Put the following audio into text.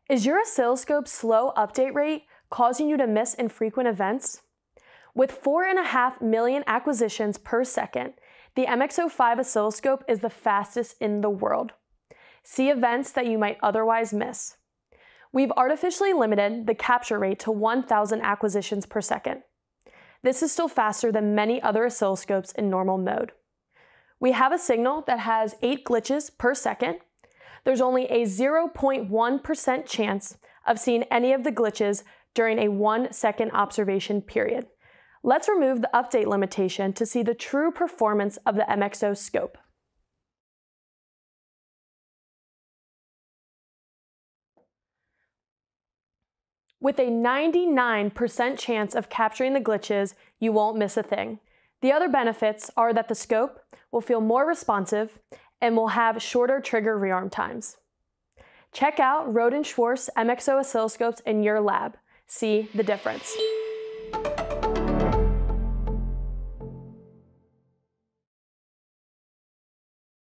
Is your oscilloscope's slow update rate causing you to miss infrequent events? With 4.5 million acquisitions per second, the MXO5 oscilloscope is the fastest in the world. See events that you might otherwise miss. We've artificially limited the capture rate to 1,000 acquisitions per second. This is still faster than many other oscilloscopes in normal mode. We have a signal that has 8 glitches per second. There's only a 0.1% chance of seeing any of the glitches during a 1-second observation period. Let's remove the update limitation to see the true performance of the MXO scope. With a 99% chance of capturing the glitches, you won't miss a thing. The other benefits are that the scope will feel more responsive and will have shorter trigger rearm times. Check out Rohde Schwarz MXO oscilloscopes in your lab. See the difference.